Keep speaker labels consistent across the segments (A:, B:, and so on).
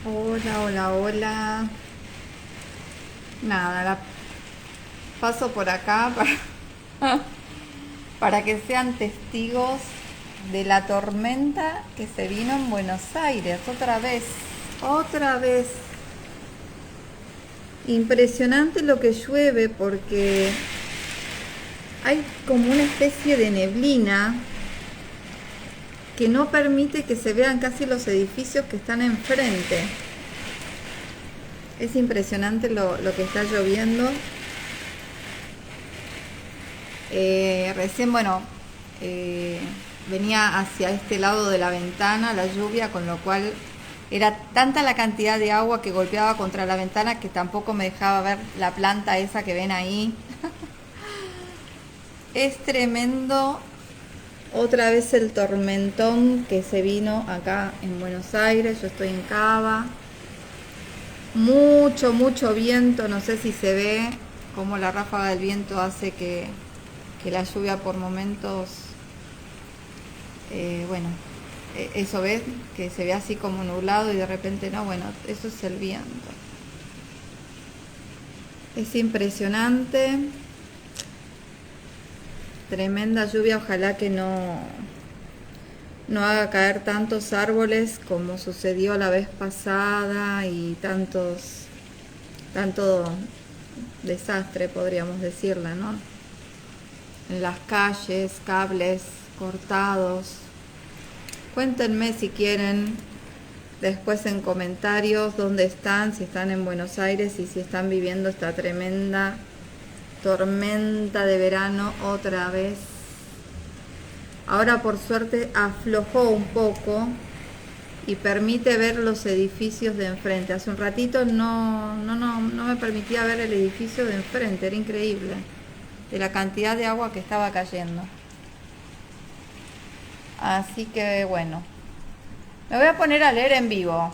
A: Hola, hola, hola. Nada, paso por acá para que sean testigos de la tormenta que se vino en Buenos Aires otra vez. Otra vez. Impresionante lo que llueve porque hay como una especie de neblina que no permite que se vean casi los edificios que están enfrente. Es impresionante lo que está lloviendo. Recién, bueno, venía hacia este lado de la ventana la lluvia, con lo cual era tanta la cantidad de agua que golpeaba contra la ventana que tampoco me dejaba ver la planta esa que ven ahí. Es tremendo. Otra vez el tormentón que se vino acá en Buenos Aires. Yo estoy en Cava. Mucho, mucho viento. No sé si se ve cómo la ráfaga del viento hace que la lluvia por momentos, bueno, eso ves, que se ve así como nublado y de repente no, bueno, eso es el viento. Es impresionante. Tremenda lluvia, ojalá que no haga caer tantos árboles como sucedió la vez pasada y tanto desastre, podríamos decirle, ¿no? En las calles, cables cortados. Cuéntenme si quieren después en comentarios dónde están, si están en Buenos Aires y si están viviendo esta tremenda tormenta de verano otra vez. Ahora por suerte aflojó un poco y permite ver los edificios de enfrente. Hace un ratito no me permitía ver el edificio de enfrente, era increíble de la cantidad de agua que estaba cayendo. Así que bueno, me voy a poner a leer en vivo.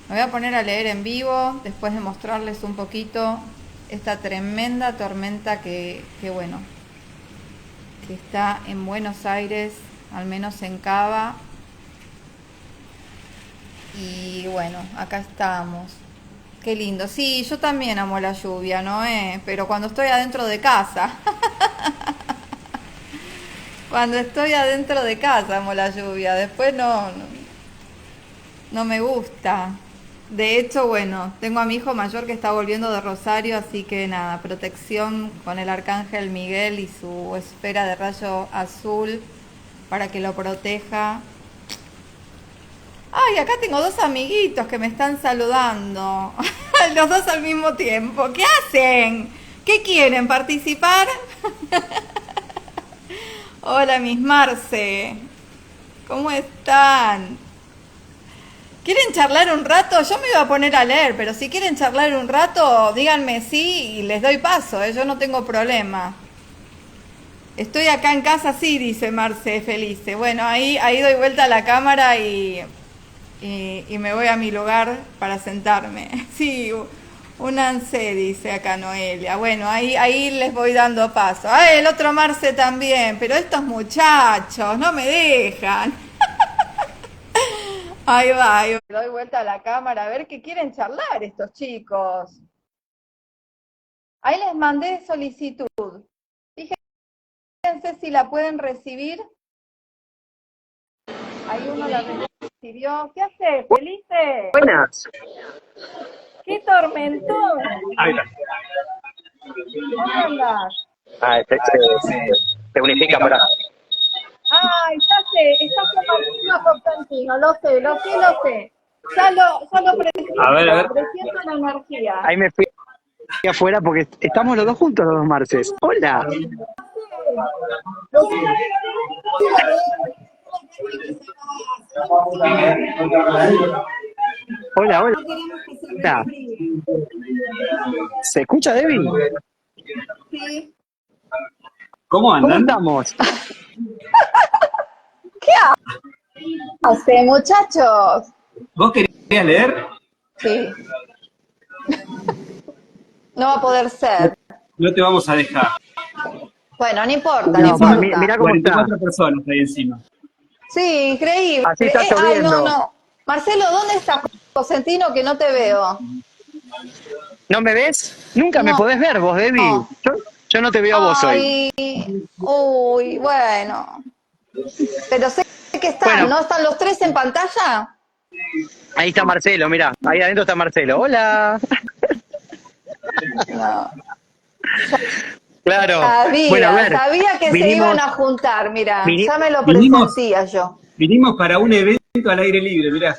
A: Me voy a poner a leer en vivo después de mostrarles un poquito esta tremenda tormenta que bueno, que está en Buenos Aires, al menos en Cava. Y bueno, acá estamos. Qué lindo. Sí, yo también amo la lluvia, ¿no? Pero cuando estoy adentro de casa. Cuando estoy adentro de casa amo la lluvia. Después no me gusta. De hecho, bueno, tengo a mi hijo mayor que está volviendo de Rosario, así que nada, protección con el arcángel Miguel y su esfera de rayo azul para que lo proteja. Ay, acá tengo dos amiguitos que me están saludando. Los dos al mismo tiempo. ¿Qué hacen? ¿Qué quieren? ¿Participar? Hola, mis Marce. ¿Cómo están? ¿Quieren charlar un rato? Yo me iba a poner a leer, pero si quieren charlar un rato, díganme sí y les doy paso, yo no tengo problema. Estoy acá en casa, sí, dice Marce Felice. Bueno, ahí doy vuelta a la cámara y me voy a mi lugar para sentarme. Sí, únanse, dice acá Noelia. Bueno, ahí les voy dando paso. Ah, el otro Marce también, pero estos muchachos no me dejan. Ahí va, doy vuelta a la cámara a ver qué quieren charlar estos chicos. Ahí les mandé solicitud. Fíjense si la pueden recibir. Ahí uno la recibió. ¿Qué hace, Felice?
B: Buenas.
A: ¡Qué tormentón!
B: Ahí está.
A: ¿Dónde andás?
B: Se unifica por acá.
A: Ah, estás con Marcelo Constantino, lo sé. Ya lo
B: A ver.
A: presiento la energía.
B: Ahí me fui afuera porque estamos los dos juntos, los dos Marces. Hola. Hola, hola.
A: No queremos que se resfríe.
B: ¿Se escucha, Debbie?
A: Sí.
B: ¿Cómo andan? ¿Cómo estamos?
A: ¿Qué hace, muchachos?
B: ¿Vos querías leer?
A: Sí. No va a poder ser.
B: No te vamos a dejar.
A: Bueno, no importa, no
B: No, pero
A: importa.
B: mirá cómo está. 44 personas ahí encima.
A: Sí, increíble.
B: Así está
A: Ay, no,
B: lloviendo.
A: no. Marcelo, ¿dónde estás, Cosentino, que no te veo?
B: ¿No me ves? Nunca me
A: No.
B: podés ver vos, Debbie. Yo no te veo a vos hoy.
A: Ay, uy, bueno. Pero sé que están,
B: Bueno,
A: ¿no? ¿Están los tres en pantalla?
B: ahí está Marcelo, mirá. Ahí adentro está Marcelo. Hola.
A: No.
B: Claro. Bueno, a
A: Sabía,
B: ver,
A: sabía que se iban
B: vinimos,
A: a juntar, mira,
B: vini-
A: ya me lo
C: Vinimos,
A: presentía yo.
C: vinimos para un evento al aire libre, mirá,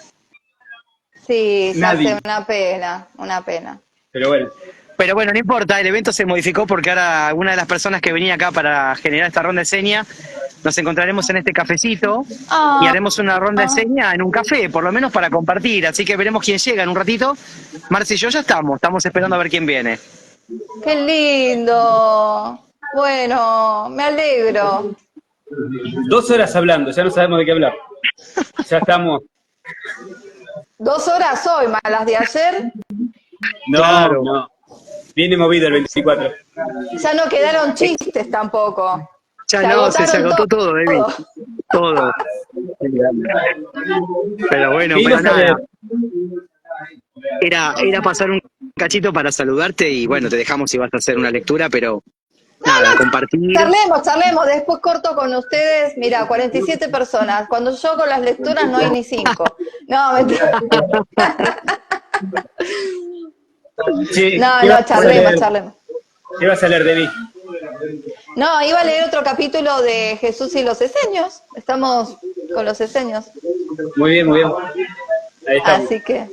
A: Sí, ya sé,
C: nadie.
A: una pena, una pena.
C: Pero bueno,
B: pero bueno, no importa, el evento se modificó porque ahora una de las personas que venía acá para generar esta ronda de seña, nos encontraremos en este cafecito y
A: Ah,
B: haremos una ronda de seña en un café, por lo menos para compartir. Así que veremos quién llega en un ratito. Marce y yo ya estamos esperando a ver quién viene.
A: qué lindo. Bueno, me alegro.
C: 2 horas hablando, ya no sabemos de qué hablar. Ya estamos.
A: 2 horas hoy, más las de ayer,
C: No,
B: Claro,
C: no. Viene movido el 24.
A: ya no quedaron chistes tampoco.
B: ya
A: Se
B: no, se
A: agotaron
B: agotó todo, David.
A: todo.
B: Todo. Pero bueno,
C: ¿Qué
B: pero
C: ibas a leer?
B: nada. Era pasar un cachito para saludarte y bueno, te dejamos si vas a hacer una lectura, pero nada, compartir.
A: Charlemos, charlemos. Después corto con ustedes. Mira, 47 personas. Cuando yo hago las lecturas no hay ni 5. No, mentira.
C: Che,
A: No,
C: ¿qué
A: no,
C: vas a
A: charlemos,
C: leer?
A: charlemos.
C: ¿Qué vas a leer, Debbie?
A: No, iba a leer otro capítulo de Jesús y los esenios. Estamos con los esenios.
C: Muy bien, muy bien. Ahí estamos.
A: Así que,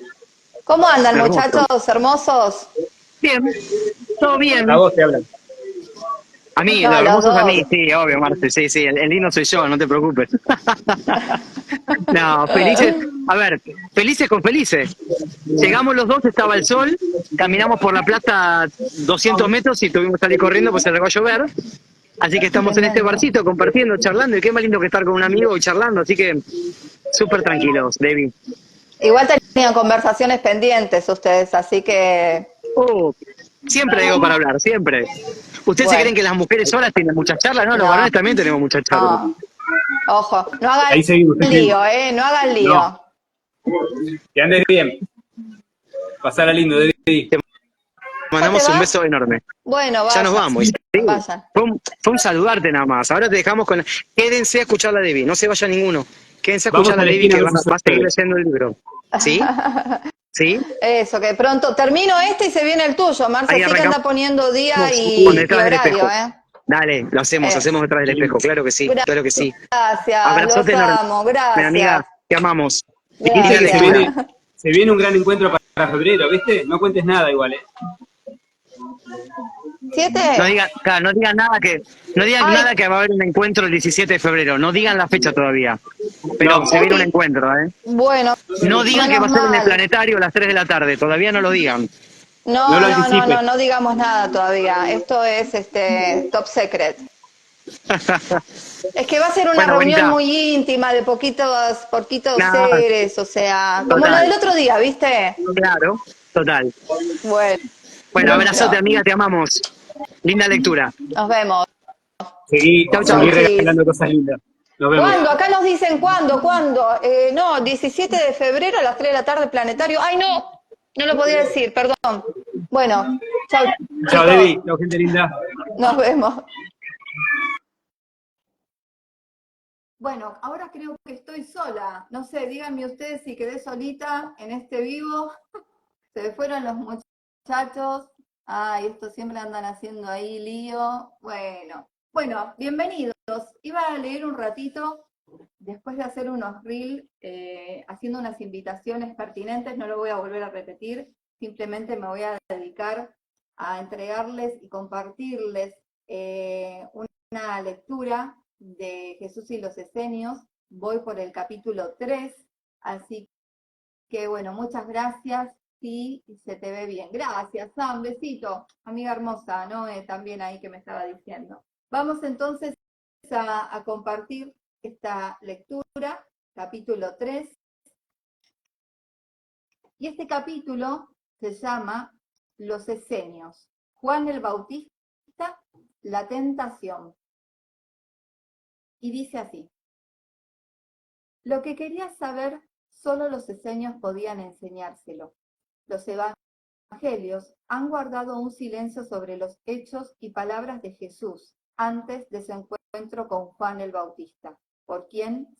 A: ¿cómo andan,
B: Hermoso.
A: muchachos hermosos?
B: Bien, todo
C: A
B: bien.
C: vos te hablan.
B: A mí, lo
A: No, los
B: hermoso es a mí,
A: dos.
B: sí, obvio, Marte, sí, sí, el lindo soy yo, no te preocupes. No, felices, a ver, felices con felices. Llegamos los dos, estaba el sol, caminamos por la plaza 200 metros y tuvimos que salir corriendo pues se regó a llover. Así que estamos en este
A: Tremendo.
B: barcito compartiendo, charlando, y qué más lindo que estar con un amigo y charlando, así que súper tranquilos, David.
A: Igual tenían conversaciones pendientes ustedes, así que,
B: Oh, siempre hay algo para hablar, siempre. ¿Ustedes se creen
A: bueno,
B: que las mujeres solas tienen muchas charlas? No, los
A: no,
B: varones también tenemos muchas charlas.
A: no. Ojo, no hagan
C: Ahí seguimos.
A: lío, no hagan
C: No,
A: lío.
C: que andes bien. Pasala lindo, Debbie.
B: Te
A: ¿Ya te
B: mandamos un
A: vas?
B: beso enorme.
A: Bueno,
B: Ya nos
A: vayan,
B: vamos. Sí.
A: vayan.
B: Fue un saludarte nada más. Ahora te dejamos con... Quédense a escuchar la Debbie, no se vaya ninguno. Quédense a
C: Vamos
B: escuchar
C: a
B: la
C: la
B: Debbie
C: esquina a
B: que
C: ver
B: va
C: si
B: a seguir
C: sucede.
B: leyendo el libro. ¿Sí? ¿Sí?
A: Eso, que pronto termino este y se viene el tuyo. Marce
B: Ahí
A: sí que
B: arrancamos
A: anda poniendo día
B: con
A: y
B: detrás del
A: horario,
B: espejo. Dale, lo hacemos,
A: Eh,
B: hacemos detrás del espejo, claro que sí, claro que sí.
A: Gracias, los
B: Abrazote enorme,
A: amo,
B: amiga,
A: gracias.
B: te amamos.
C: Dice
B: Linda
C: que
A: Gracias.
B: lectura.
C: se viene un gran encuentro para febrero, ¿viste? No cuentes nada igual, ¿eh?
B: No
A: ¿7?
B: digan, claro, no digan
A: Ay,
B: nada que va a haber un encuentro el 17 de febrero, no digan la fecha todavía. Pero
C: No,
B: se viene un
A: uy,
B: encuentro, ¿eh?
A: bueno,
B: No digan que va
A: menos
B: a ser en el
A: mal.
B: planetario a las 3 de la tarde, todavía no lo digan.
C: no
A: No,
C: lo
A: no, no,
C: anticipes.
A: no, no digamos nada todavía. Esto es top secret. Es que va a ser una
B: Bueno,
A: reunión
B: bonita.
A: muy íntima de poquitos
B: Nada,
A: seres, o sea, como la
B: total,
A: del otro día, ¿viste?
B: claro, total.
A: Bueno,
B: Bueno, abrazote, amiga, te amamos. Linda lectura.
A: nos vemos.
B: Chau,
A: Chau,
B: chau.
C: Seguí
A: chis.
C: regalando cosas lindas. Nos vemos.
A: ¿Cuándo? Acá nos dicen cuándo, cuándo. No, 17 de febrero a las 3 de la tarde, planetario. Ay, no, no lo podía decir, perdón. Bueno, chau,
C: Chao,
A: chicos.
C: Debbie. Chao, gente linda.
A: Nos vemos. Bueno, ahora creo que estoy sola. No sé, díganme ustedes si quedé solita en este vivo. Se me fueron los muchachos. Ay, estos siempre andan haciendo ahí lío. Bueno, bienvenidos. Iba a leer un ratito, después de hacer unos reels, haciendo unas invitaciones pertinentes, no lo voy a volver a repetir, simplemente me voy a dedicar a entregarles y compartirles una lectura de Jesús y los Esenios. Voy por el capítulo 3, así que bueno, muchas gracias. Sí, se te ve bien. Gracias, Sam, besito. Amiga hermosa, ¿no? También ahí que me estaba diciendo. Vamos entonces a compartir esta lectura, capítulo 3. Y este capítulo se llama Los Esenios. Juan el Bautista, la tentación. Y dice así: lo que quería saber solo los esenios podían enseñárselo. Los evangelios han guardado un silencio sobre los hechos y palabras de Jesús antes de su encuentro con Juan el Bautista, por quien,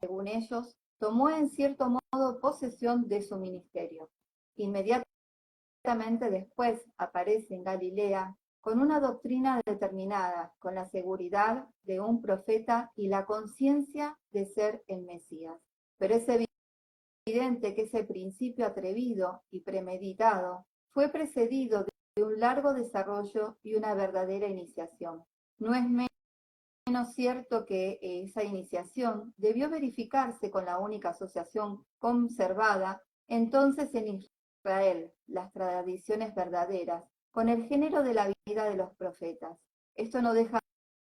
A: según ellos, tomó en cierto modo posesión de su ministerio. Inmediatamente después aparece en Galilea con una doctrina determinada, con la seguridad de un profeta y la conciencia de ser el Mesías. Pero es evidente que ese principio atrevido y premeditado fue precedido de un largo desarrollo y una verdadera iniciación. No es menos cierto que esa iniciación debió verificarse con la única asociación conservada entonces en Israel, las tradiciones verdaderas, con el género de la vida de los profetas. Esto no deja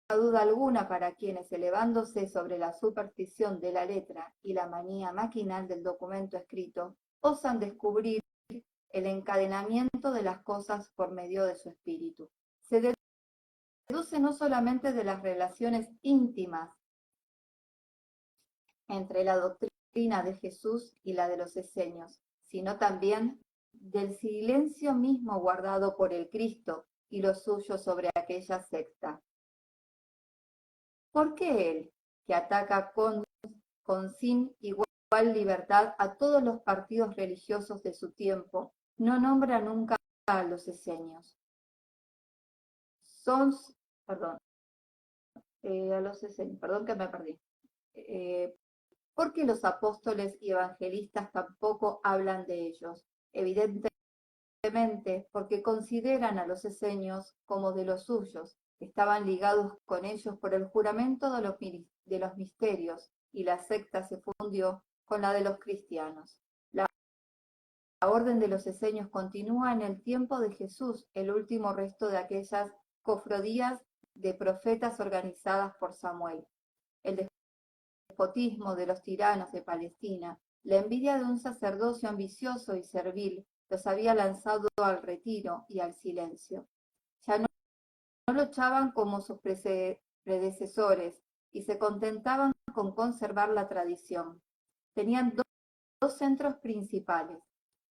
A: duda alguna para quienes, elevándose sobre la superstición de la letra y la manía maquinal del documento escrito, osan descubrir el encadenamiento de las cosas por medio de su espíritu. Se deduce no solamente de las relaciones íntimas entre la doctrina de Jesús y la de los esenios, sino también del silencio mismo guardado por el Cristo y los suyos sobre aquella secta. ¿Por qué él, que ataca con sin igual libertad a todos los partidos religiosos de su tiempo, no nombra nunca a los esenios? A los esenios, perdón que me perdí. ¿Por qué los apóstoles y evangelistas tampoco hablan de ellos? Evidentemente porque consideran a los esenios como de los suyos, estaban ligados con ellos por el juramento de los misterios, y la secta se fundió con la de los cristianos. La orden de los esenios continúa en el tiempo de Jesús, el último resto de aquellas cofradías de profetas organizadas por Samuel. El despotismo de los tiranos de Palestina, la envidia de un sacerdocio ambicioso y servil, los había lanzado al retiro y al silencio. Ya no luchaban como sus predecesores y se contentaban con conservar la tradición. Tenían dos centros principales,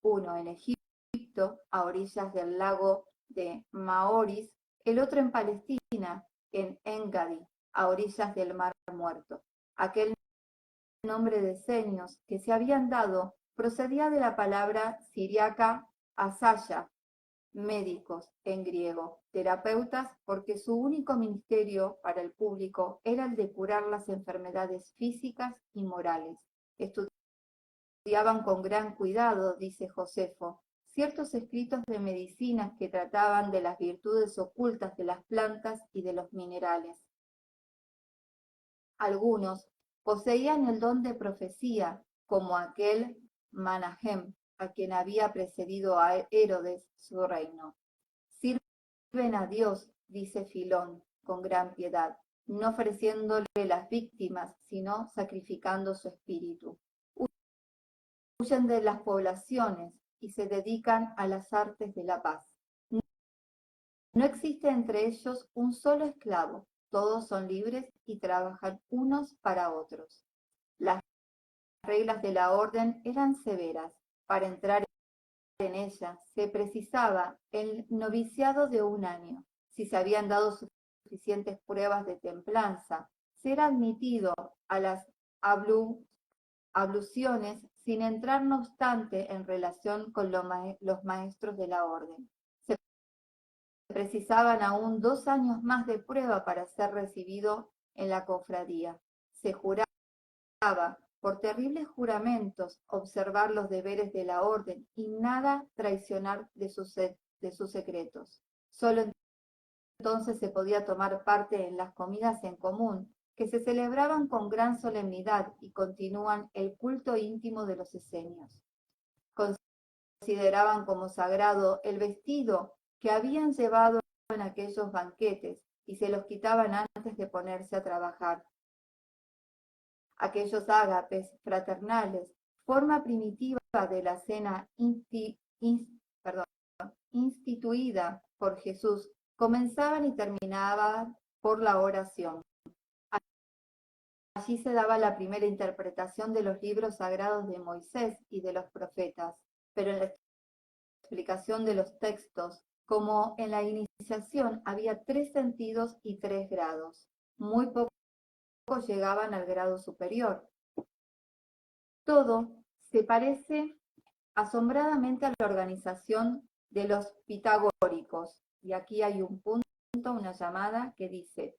A: uno en Egipto, a orillas del lago de Maoris, el otro en Palestina, en Engadi, a orillas del Mar Muerto. Aquel nombre de esenios que se habían dado procedía de la palabra siriaca asaya, médicos en griego, terapeutas, porque su único ministerio para el público era el de curar las enfermedades físicas y morales. Estudiaban con gran cuidado, dice Josefo, ciertos escritos de medicinas que trataban de las virtudes ocultas de las plantas y de los minerales. Algunos poseían el don de profecía, como aquel Manahem, a quien había precedido a Herodes su reino. Sirven a Dios, dice Filón, con gran piedad, no ofreciéndole las víctimas, sino sacrificando su espíritu. Huyen de las poblaciones y se dedican a las artes de la paz. No existe entre ellos un solo esclavo, todos son libres y trabajan unos para otros. Las reglas de la orden eran severas. Para entrar en ella se precisaba el noviciado de 1 año. Si se habían dado suficientes pruebas de templanza, se era admitido a las abluciones sin entrar no obstante en relación con los maestros de la orden. Se precisaban aún 2 años más de prueba para ser recibido en la cofradía. Se juraba, por terribles juramentos, observar los deberes de la orden y nada traicionar de sus secretos. Solo entonces se podía tomar parte en las comidas en común, que se celebraban con gran solemnidad y continúan el culto íntimo de los esenios. Consideraban como sagrado el vestido que habían llevado en aquellos banquetes y se los quitaban antes de ponerse a trabajar. Aquellos ágapes fraternales, forma primitiva de la cena instituida por Jesús, comenzaban y terminaban por la oración. Allí se daba la primera interpretación de los libros sagrados de Moisés y de los profetas, pero en la explicación de los textos, como en la iniciación, había 3 sentidos y 3 grados. Muy pocos llegaban al grado superior. Todo se parece asombradamente a la organización de los pitagóricos. Y aquí hay un punto, una llamada que dice: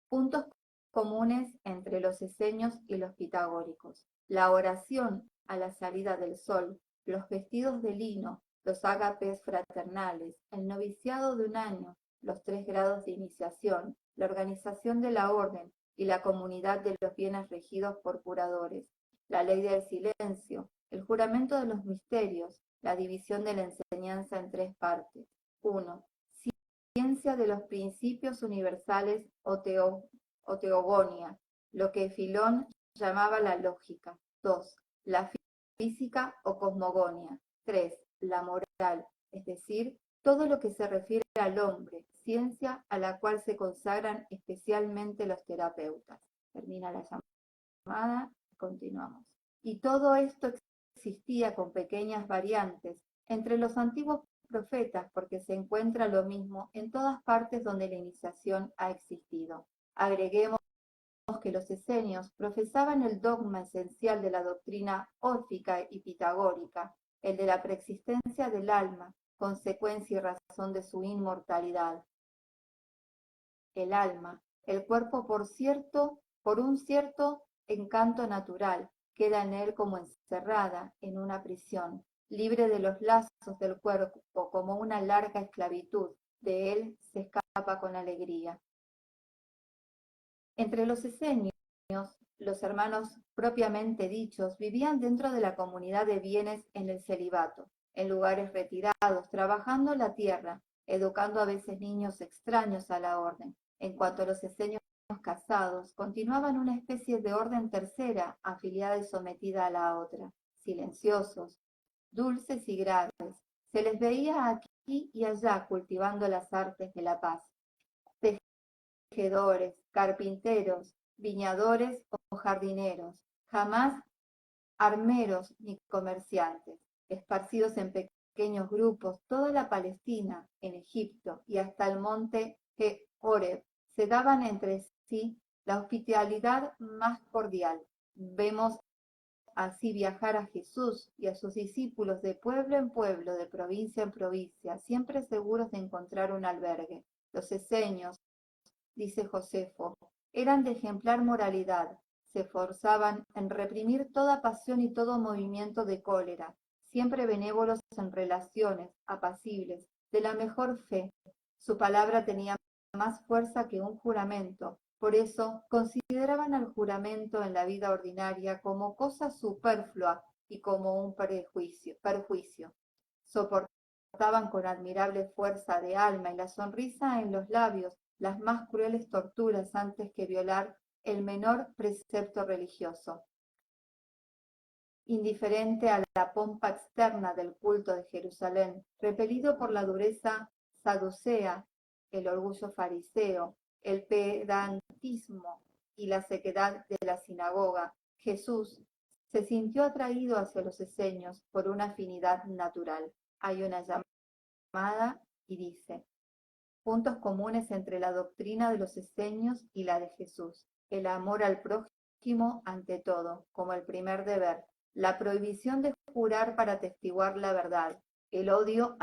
A: puntos comunes entre los esenios y los pitagóricos: la oración a la salida del sol, los vestidos de lino, los ágapes fraternales, el noviciado de 1 año, los 3 grados de iniciación, la organización de la orden y la comunidad de los bienes regidos por curadores, la ley del silencio, el juramento de los misterios, la división de la enseñanza en 3 partes. 1. Ciencia de los principios universales o teogonia, lo que Filón llamaba la lógica. 2. La física o cosmogonia. 3. La moral, es decir, todo lo que se refiere al hombre, ciencia a la cual se consagran especialmente los terapeutas. Termina la llamada y continuamos. Y todo esto existía con pequeñas variantes entre los antiguos profetas, porque se encuentra lo mismo en todas partes donde la iniciación ha existido. Agreguemos que los esenios profesaban el dogma esencial de la doctrina órfica y pitagórica, el de la preexistencia del alma, consecuencia y razón de su inmortalidad. El alma, el cuerpo por un cierto encanto natural, queda en él como encerrada en una prisión, libre de los lazos del cuerpo como una larga esclavitud, de él se escapa con alegría. Entre los esenios, los hermanos propiamente dichos vivían dentro de la comunidad de bienes en el celibato, en lugares retirados, trabajando la tierra, educando a veces niños extraños a la orden. En cuanto a los esenios casados, continuaban una especie de orden tercera, afiliada y sometida a la otra, silenciosos, dulces y graves. Se les veía aquí y allá cultivando las artes de la paz. Tejedores, carpinteros, viñadores o jardineros, jamás armeros ni comerciantes, esparcidos en pequeños grupos, toda la Palestina, en Egipto y hasta el monte Horeb, se daban entre sí la hospitalidad más cordial. Vemos así viajar a Jesús y a sus discípulos de pueblo en pueblo, de provincia en provincia, siempre seguros de encontrar un albergue. Los esenios, dice Josefo, eran de ejemplar moralidad, se esforzaban en reprimir toda pasión y todo movimiento de cólera, siempre benévolos en relaciones, apacibles, de la mejor fe. Su palabra tenía más fuerza que un juramento, por eso consideraban al juramento en la vida ordinaria como cosa superflua y como un perjuicio. Soportaban con admirable fuerza de alma y la sonrisa en los labios las más crueles torturas antes que violar el menor precepto religioso. Indiferente a la pompa externa del culto de Jerusalén, repelido por la dureza saducea, el orgullo fariseo, el pedantismo y la sequedad de la sinagoga, Jesús se sintió atraído hacia los esenios por una afinidad natural. Hay una llamada y dice: puntos comunes entre la doctrina de los esenios y la de Jesús: el amor al prójimo ante todo, como el primer deber, la prohibición de jurar para atestiguar la verdad, el odio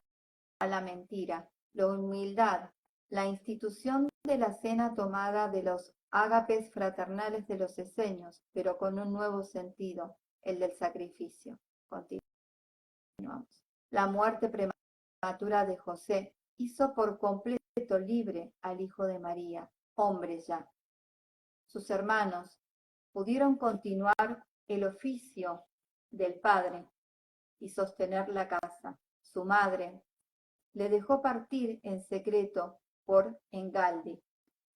A: a la mentira, la humildad, la institución de la cena tomada de los ágapes fraternales de los esenios, pero con un nuevo sentido, el del sacrificio. Continuamos. La muerte prematura de José hizo por completo libre al hijo de María, hombre ya. Sus hermanos pudieron continuar el oficio del padre y sostener la casa. Su madre le dejó partir en secreto por Engaldi.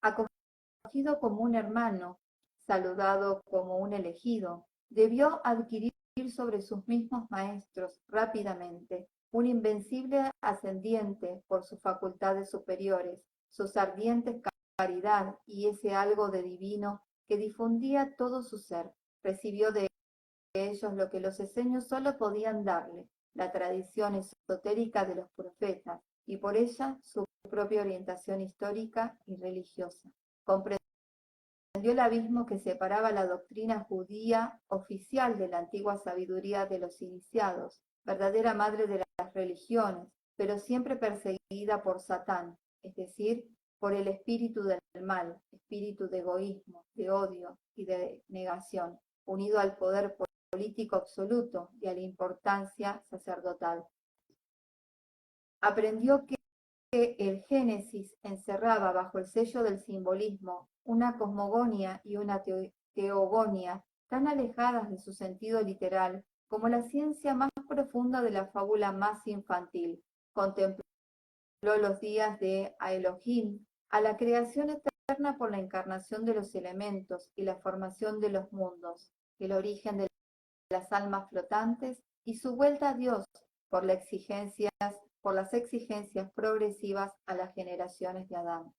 A: Acogido como un hermano, saludado como un elegido, debió adquirir sobre sus mismos maestros rápidamente un invencible ascendiente por sus facultades superiores, sus ardientes caridad y ese algo de divino que difundía todo su ser. Recibió de ellos lo que los esenios solo podían darle, la tradición esotérica de los profetas, y por ella su propia orientación histórica y religiosa. Comprendió el abismo que separaba la doctrina judía oficial de la antigua sabiduría de los iniciados, verdadera madre de las religiones, pero siempre perseguida por Satán, es decir, por el espíritu del mal, espíritu de egoísmo, de odio y de negación, unido al poder político absoluto y a la importancia sacerdotal. Aprendió que el Génesis encerraba bajo el sello del simbolismo una cosmogonía y una teogonía tan alejadas de su sentido literal como la ciencia más profunda de la fábula más infantil. Contempló los días de a Elohim, a la creación eterna por la encarnación de los elementos y la formación de los mundos, el origen de las almas flotantes y su vuelta a Dios por las exigencias progresivas a las generaciones de Adán.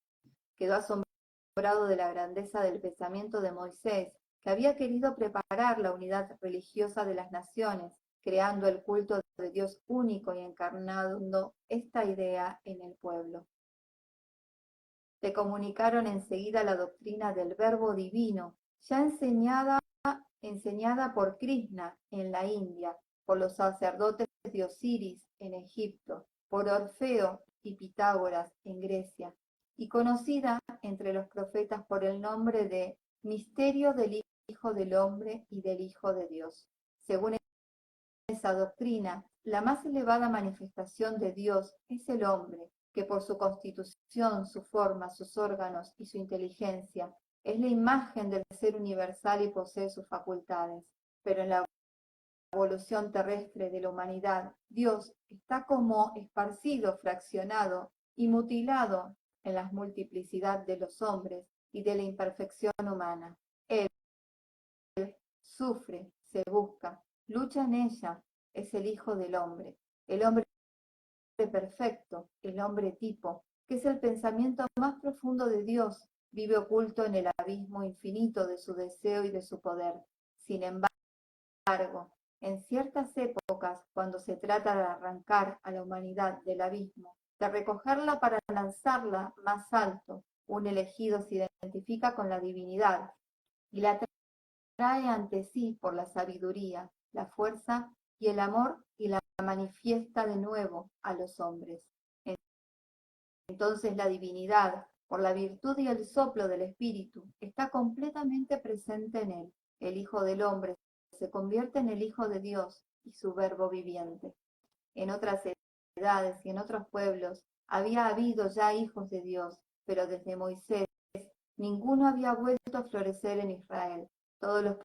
A: Quedó asombrado de la grandeza del pensamiento de Moisés, que había querido preparar la unidad religiosa de las naciones, creando el culto de Dios único y encarnando esta idea en el pueblo. Le comunicaron enseguida la doctrina del Verbo Divino, ya enseñada por Krishna en la India, por los sacerdotes de Osiris en Egipto, por Orfeo y Pitágoras en Grecia, y conocida entre los profetas por el nombre de Misterio del Hijo del Hombre y del Hijo de Dios. Según esa doctrina, la más elevada manifestación de Dios es el hombre, que por su constitución, su forma, sus órganos y su inteligencia, es la imagen del ser universal y posee sus facultades. Pero en la evolución terrestre de la humanidad, Dios está como esparcido, fraccionado y mutilado en la multiplicidad de los hombres y de la imperfección humana. Él sufre, se busca, lucha en ella, es el Hijo del Hombre, el hombre perfecto, el hombre tipo, que es el pensamiento más profundo de Dios, vive oculto en el abismo infinito de su deseo y de su poder. Sin embargo, en ciertas épocas, cuando se trata de arrancar a la humanidad del abismo, de recogerla para lanzarla más alto, un elegido se identifica con la divinidad y la trae ante sí por la sabiduría, la fuerza y el amor y la manifiesta de nuevo a los hombres. Entonces la divinidad, por la virtud y el soplo del Espíritu, está completamente presente en él. El Hijo del Hombre se convierte en el Hijo de Dios y su Verbo viviente. En otras edades y en otros pueblos había habido ya hijos de Dios, pero desde Moisés ninguno había vuelto a florecer en Israel. Todos los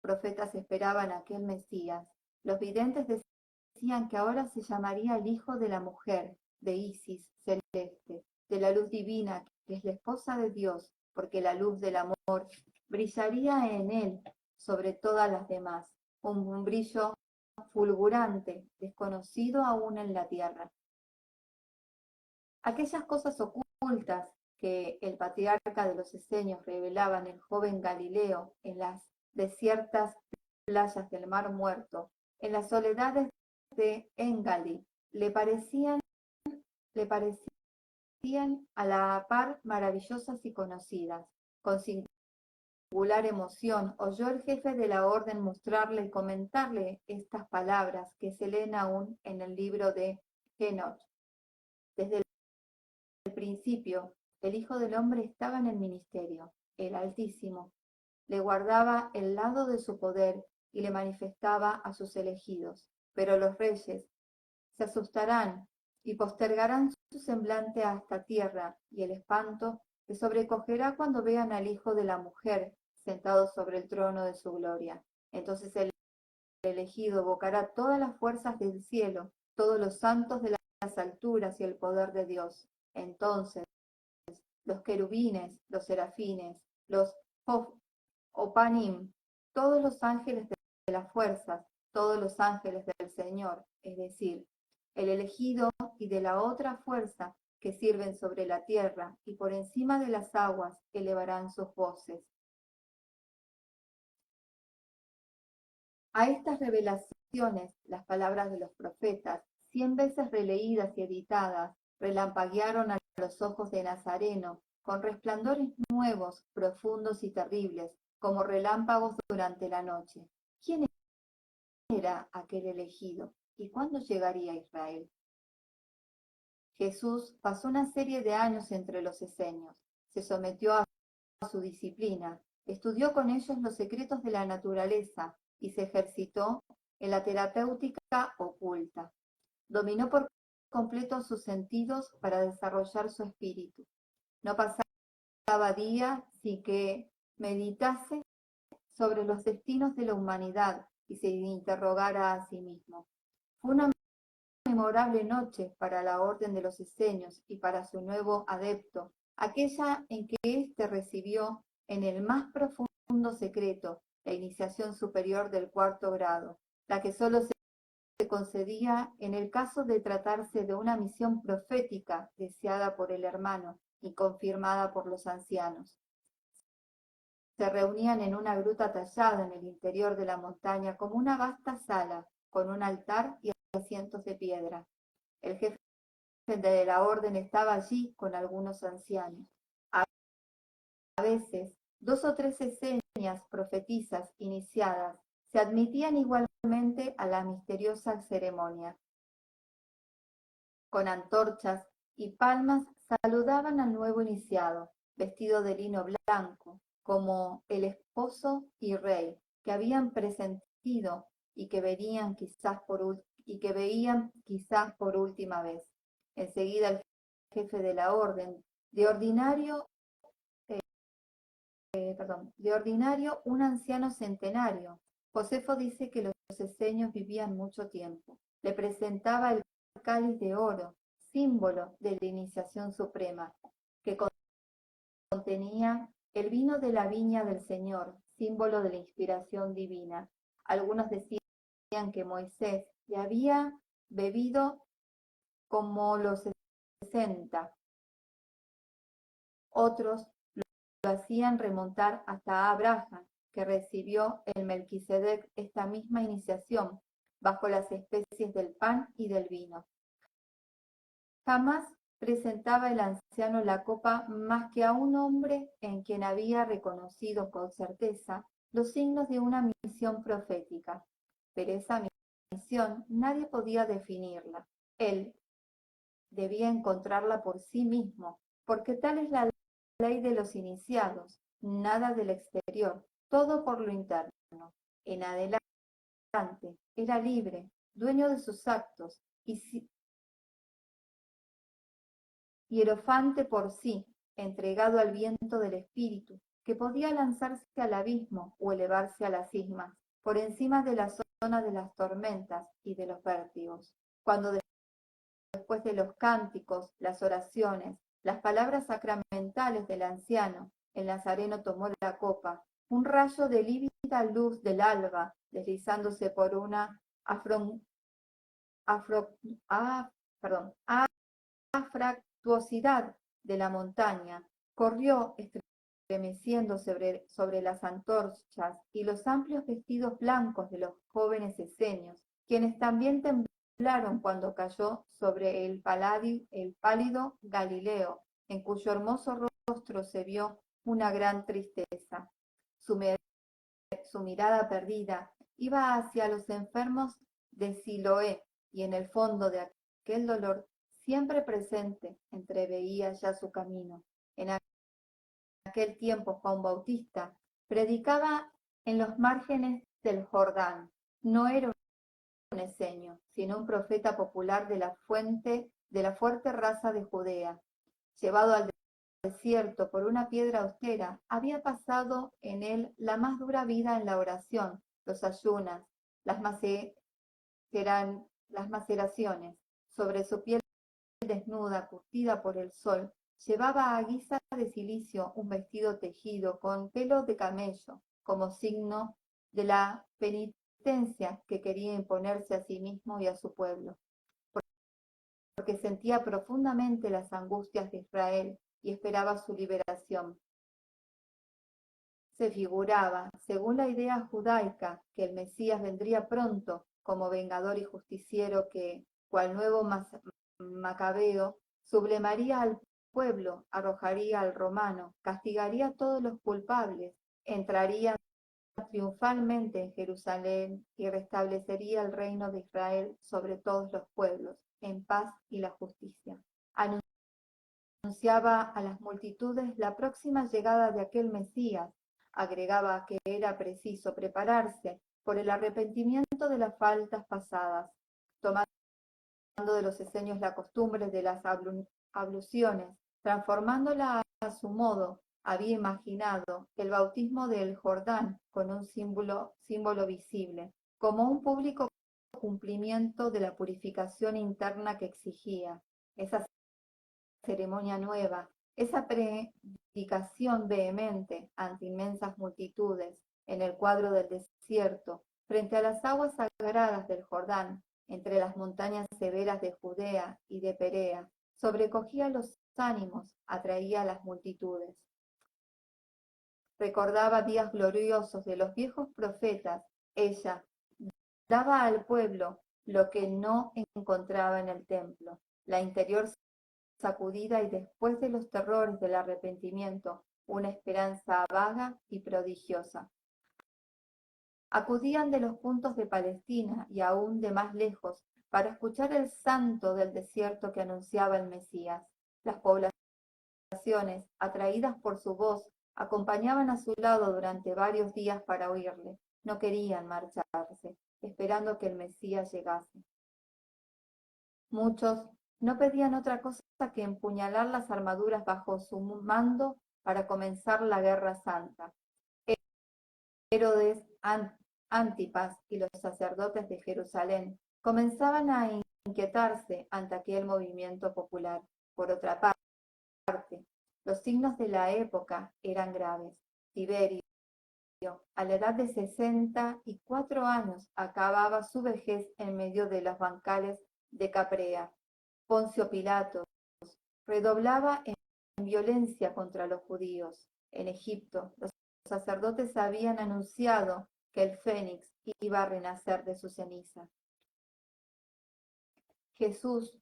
A: profetas esperaban a aquel Mesías. Los videntes decían que ahora se llamaría el Hijo de la Mujer, de Isis celeste, de la luz divina, que es la esposa de Dios, porque la luz del amor brillaría en él sobre todas las demás, un brillo fulgurante, desconocido aún en la tierra. Aquellas cosas ocultas que el patriarca de los esenios revelaba en el joven Galileo en las desiertas playas del Mar Muerto, en las soledades de Engali, le parecían a la par maravillosas y conocidas. Con singular emoción oyó el jefe de la orden mostrarle y comentarle estas palabras que se leen aún en el libro de Enoch. Desde el principio, el Hijo del Hombre estaba en el ministerio. El Altísimo le guardaba el lado de su poder y le manifestaba a sus elegidos. Pero los reyes se asustarán y postergarán su semblante hasta tierra, y el espanto les sobrecogerá cuando vean al Hijo de la Mujer sentado sobre el trono de su gloria. Entonces el elegido evocará todas las fuerzas del cielo, todos los santos de las alturas y el poder de Dios. Entonces los querubines, los serafines, los opanim, todos los ángeles de las fuerzas, todos los ángeles del Señor, es decir, el elegido y de la otra fuerza que sirven sobre la tierra y por encima de las aguas elevarán sus voces. A estas revelaciones, las palabras de los profetas, 100 veces releídas y editadas, relampaguearon a los ojos de Nazareno con resplandores nuevos, profundos y terribles, como relámpagos durante la noche. ¿Quién era aquel elegido? ¿Y cuándo llegaría a Israel? Jesús pasó una serie de años entre los esenios, se sometió a su disciplina, estudió con ellos los secretos de la naturaleza y se ejercitó en la terapéutica oculta. Dominó por completo sus sentidos para desarrollar su espíritu. No pasaba día sin que meditase sobre los destinos de la humanidad y se interrogara a sí mismo. Fue una memorable noche para la orden de los esenios y para su nuevo adepto, aquella en que éste recibió en el más profundo secreto la iniciación superior del 4º grado, la que solo se concedía en el caso de tratarse de una misión profética deseada por el hermano y confirmada por los ancianos. Se reunían en una gruta tallada en el interior de la montaña como una vasta sala con un altar y asientos de piedra. El jefe de la orden estaba allí con algunos ancianos. A veces, 2 o 3 esenias profetisas iniciadas se admitían igualmente a la misteriosa ceremonia. Con antorchas y palmas saludaban al nuevo iniciado, vestido de lino blanco, como el esposo y rey que habían presentido y que veían quizás por última vez. Enseguida el jefe de la orden, de ordinario un anciano centenario. Josefo dice que los esenios vivían mucho tiempo. Le presentaba el cáliz de oro, símbolo de la iniciación suprema, que contenía el vino de la viña del Señor, símbolo de la inspiración divina. Algunos decían que Moisés le había bebido como los 60. Otros lo hacían remontar hasta Abraham, que recibió en Melquisedec esta misma iniciación, bajo las especies del pan y del vino. Jamás presentaba el anciano la copa más que a un hombre en quien había reconocido con certeza los signos de una misión profética. Pero esa misión nadie podía definirla. Él debía encontrarla por sí mismo, porque tal es la ley de los iniciados, nada del exterior, todo por lo interno. En adelante era libre, dueño de sus actos, y hierofante por sí, entregado al viento del espíritu, que podía lanzarse al abismo o elevarse a las cismas, por encima de la zona de las tormentas y de los vértigos. Cuando después de los cánticos, las oraciones, las palabras sacramentales del anciano, el nazareno tomó la copa, un rayo de lívida luz del alba, deslizándose por una afractuosidad de la montaña, corrió estremeciendo sobre las antorchas y los amplios vestidos blancos de los jóvenes esenios, quienes también temblaron cuando cayó sobre el pálido Galileo, en cuyo hermoso rostro se vio una gran tristeza. Su mirada perdida iba hacia los enfermos de Siloé, y en el fondo de aquel dolor siempre presente entreveía ya su camino. En aquel tiempo Juan Bautista predicaba en los márgenes del Jordán. No era un esenio, sino un profeta popular de la fuerte raza de Judea. Llevado al desierto por una piedra austera, había pasado en él la más dura vida en la oración, los ayunas, las maceraciones. Sobre su piel desnuda, curtida por el sol, llevaba a guisa de cilicio un vestido tejido con pelo de camello, como signo de la penitencia que quería imponerse a sí mismo y a su pueblo, porque sentía profundamente las angustias de Israel y esperaba su liberación. Se figuraba, según la idea judaica, que el Mesías vendría pronto como vengador y justiciero que, cual nuevo Macabeo, sublevaría al pueblo, arrojaría al romano, castigaría a todos los culpables, entraría triunfalmente en Jerusalén y restablecería el reino de Israel sobre todos los pueblos, en paz y la justicia. Anunciaba a las multitudes la próxima llegada de aquel Mesías. Agregaba que era preciso prepararse por el arrepentimiento de las faltas pasadas, tomando de los esenios la costumbre de las abluciones, transformándola a su modo. Había imaginado el bautismo del Jordán con un símbolo visible, como un público cumplimiento de la purificación interna que exigía. Esa ceremonia nueva, esa predicación vehemente ante inmensas multitudes en el cuadro del desierto, frente a las aguas sagradas del Jordán, entre las montañas severas de Judea y de Perea, sobrecogía los ánimos, atraía a las multitudes. Recordaba días gloriosos de los viejos profetas. Ella daba al pueblo lo que no encontraba en el templo, la interior sacudida y después de los terrores del arrepentimiento, una esperanza vaga y prodigiosa. Acudían de los puntos de Palestina y aún de más lejos para escuchar el santo del desierto que anunciaba el Mesías. Las poblaciones, atraídas por su voz, acompañaban a su lado durante varios días para oírle. No querían marcharse, esperando que el Mesías llegase. Muchos no pedían otra cosa que empuñalar las armaduras bajo su mando para comenzar la guerra santa. Herodes, Antipas y los sacerdotes de Jerusalén comenzaban a inquietarse ante aquel movimiento popular. Por otra parte, los signos de la época eran graves. Tiberio, a la edad de 64 años, acababa su vejez en medio de los bancales de Caprea. Poncio Pilato redoblaba en violencia contra los judíos. En Egipto, los sacerdotes habían anunciado que el fénix iba a renacer de su ceniza. Jesús,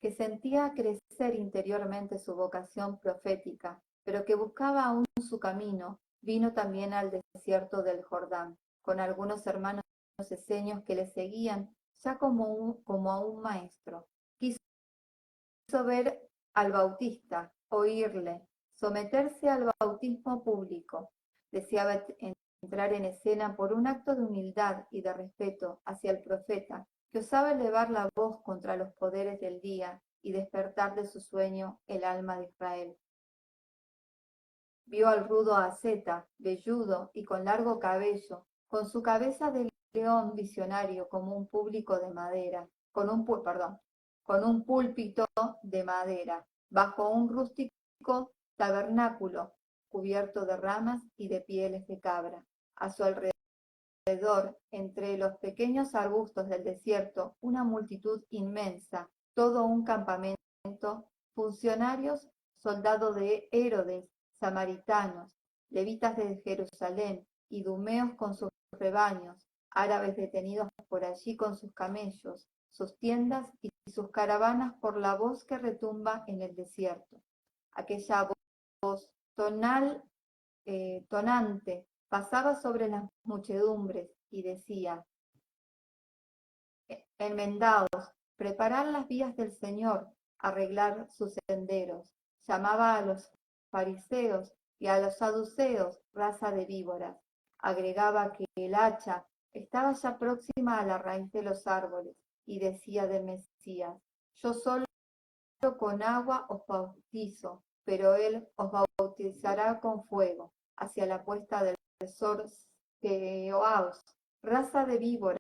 A: que sentía crecer interiormente su vocación profética, pero que buscaba aún su camino, vino también al desierto del Jordán, con algunos hermanos esenios que le seguían ya como a un maestro. Quiso ver al Bautista, oírle, someterse al bautismo público. Deseaba entrar en escena por un acto de humildad y de respeto hacia el profeta, que osaba elevar la voz contra los poderes del día y despertar de su sueño el alma de Israel. Vio al rudo asceta, velludo y con largo cabello, con su cabeza de león visionario como un público de madera, con un púlpito de madera, bajo un rústico tabernáculo cubierto de ramas y de pieles de cabra. A su alrededor, entre los pequeños arbustos del desierto, una multitud inmensa, todo un campamento, funcionarios, soldados de Herodes, samaritanos, levitas de Jerusalén, idumeos con sus rebaños, árabes detenidos por allí con sus camellos, sus tiendas y sus caravanas por la voz que retumba en el desierto. Aquella voz tonante pasaba sobre las muchedumbres y decía: enmendaos, preparad las vías del Señor, arreglar sus senderos. Llamaba a los fariseos y a los saduceos raza de víboras. Agregaba que el hacha estaba ya próxima a la raíz de los árboles y decía del Mesías: yo solo con agua os bautizo, pero él os bautizará con fuego. Hacia la puesta del sol, raza de víboras,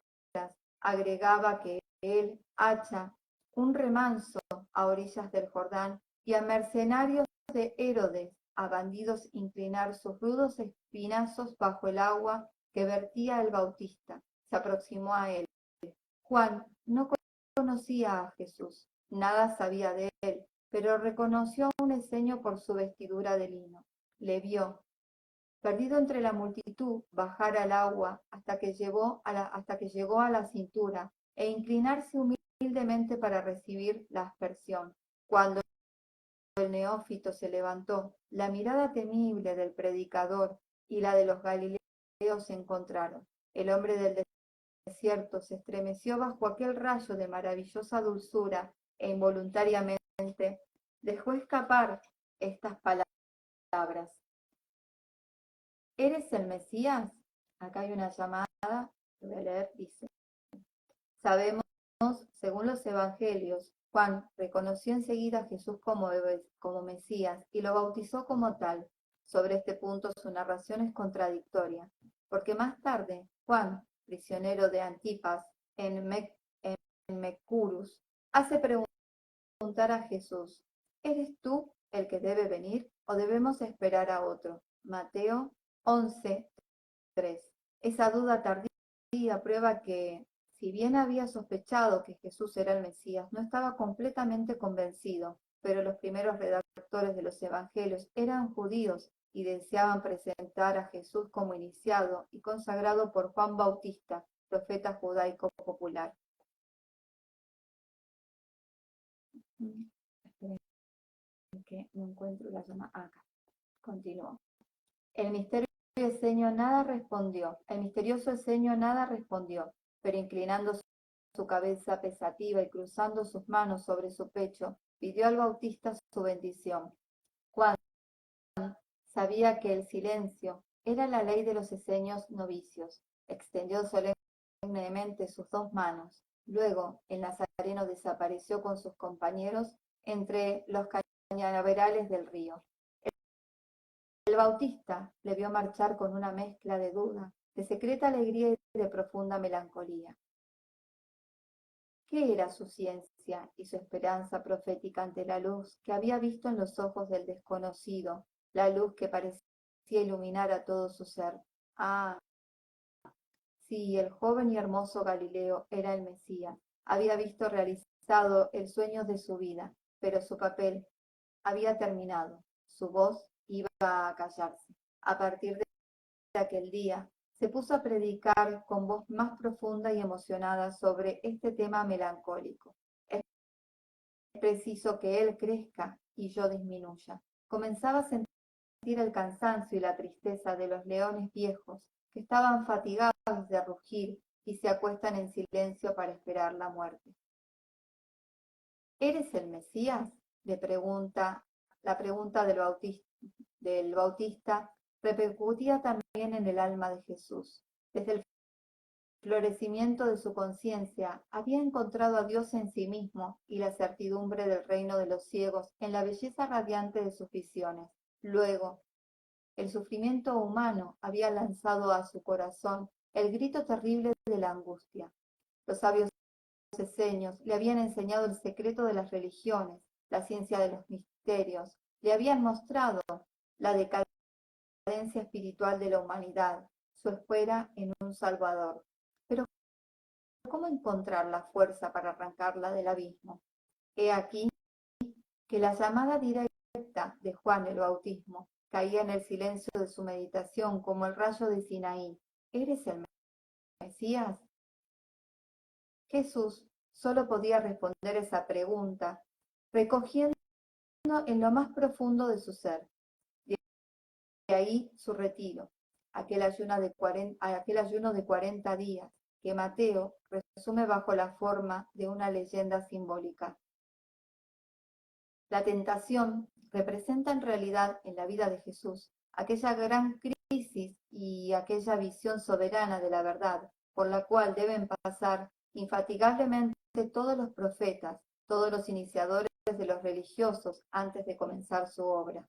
A: agregaba que él hacha un remanso a orillas del Jordán y a mercenarios de Herodes, a bandidos inclinar sus rudos espinazos bajo el agua que vertía el Bautista. Se aproximó a él. Juan no conocía a Jesús, nada sabía de él, pero reconoció a un eseño por su vestidura de lino. Le vio Perdido entre la multitud, bajar al agua hasta que llegó a la cintura e inclinarse humildemente para recibir la aspersión. Cuando el neófito se levantó, la mirada temible del predicador y la de los galileos se encontraron. El hombre del desierto se estremeció bajo aquel rayo de maravillosa dulzura e involuntariamente dejó escapar estas palabras. ¿Eres el Mesías? Acá hay una llamada, voy a leer, dice. Sabemos, según los evangelios, Juan reconoció enseguida a Jesús como Mesías y lo bautizó como tal. Sobre este punto su narración es contradictoria, porque más tarde Juan, prisionero de Antipas en Mecurus, hace preguntar a Jesús, ¿eres tú el que debe venir o debemos esperar a otro? Mateo 11:3. Esa duda tardía prueba que, si bien había sospechado que Jesús era el Mesías, no estaba completamente convencido, pero los primeros redactores de los evangelios eran judíos y deseaban presentar a Jesús como iniciado y consagrado por Juan Bautista, profeta judaico popular. Esperen que no encuentro la llama acá. Continúo. El misterioso Esenio nada respondió, pero inclinando su cabeza pensativa y cruzando sus manos sobre su pecho, pidió al Bautista su bendición. Juan sabía que el silencio era la ley de los esenios novicios. Extendió solemnemente sus dos manos. Luego el nazareno desapareció con sus compañeros entre los cañaverales del río. El Bautista le vio marchar con una mezcla de duda, de secreta alegría y de profunda melancolía. ¿Qué era su ciencia y su esperanza profética ante la luz que había visto en los ojos del desconocido, la luz que parecía iluminar a todo su ser? Ah, sí, el joven y hermoso Galileo era el Mesías. Había visto realizado el sueño de su vida, pero su papel había terminado. Su voz iba a callarse. A partir de aquel día, se puso a predicar con voz más profunda y emocionada sobre este tema melancólico. Es preciso que él crezca y yo disminuya. Comenzaba a sentir el cansancio y la tristeza de los leones viejos que estaban fatigados de rugir y se acuestan en silencio para esperar la muerte. ¿Eres el Mesías? Le pregunta. La pregunta del Bautista repercutía también en el alma de Jesús. Desde el florecimiento de su conciencia, había encontrado a Dios en sí mismo y la certidumbre del reino de los ciegos en la belleza radiante de sus visiones. Luego, el sufrimiento humano había lanzado a su corazón el grito terrible de la angustia. Los sabios esenios le habían enseñado el secreto de las religiones, la ciencia de los misterios, le habían mostrado la decadencia espiritual de la humanidad, su espera en un Salvador. Pero ¿cómo encontrar la fuerza para arrancarla del abismo? He aquí que la llamada directa de Juan el Bautismo caía en el silencio de su meditación como el rayo de Sinaí. ¿Eres el Mesías? Jesús solo podía responder esa pregunta, recogiendo en lo más profundo de su ser. De ahí su retiro, aquel ayuno de 40 días, que Mateo resume bajo la forma de una leyenda simbólica. La tentación representa en realidad en la vida de Jesús aquella gran crisis y aquella visión soberana de la verdad, por la cual deben pasar infatigablemente todos los profetas, todos los iniciadores de los religiosos antes de comenzar su obra.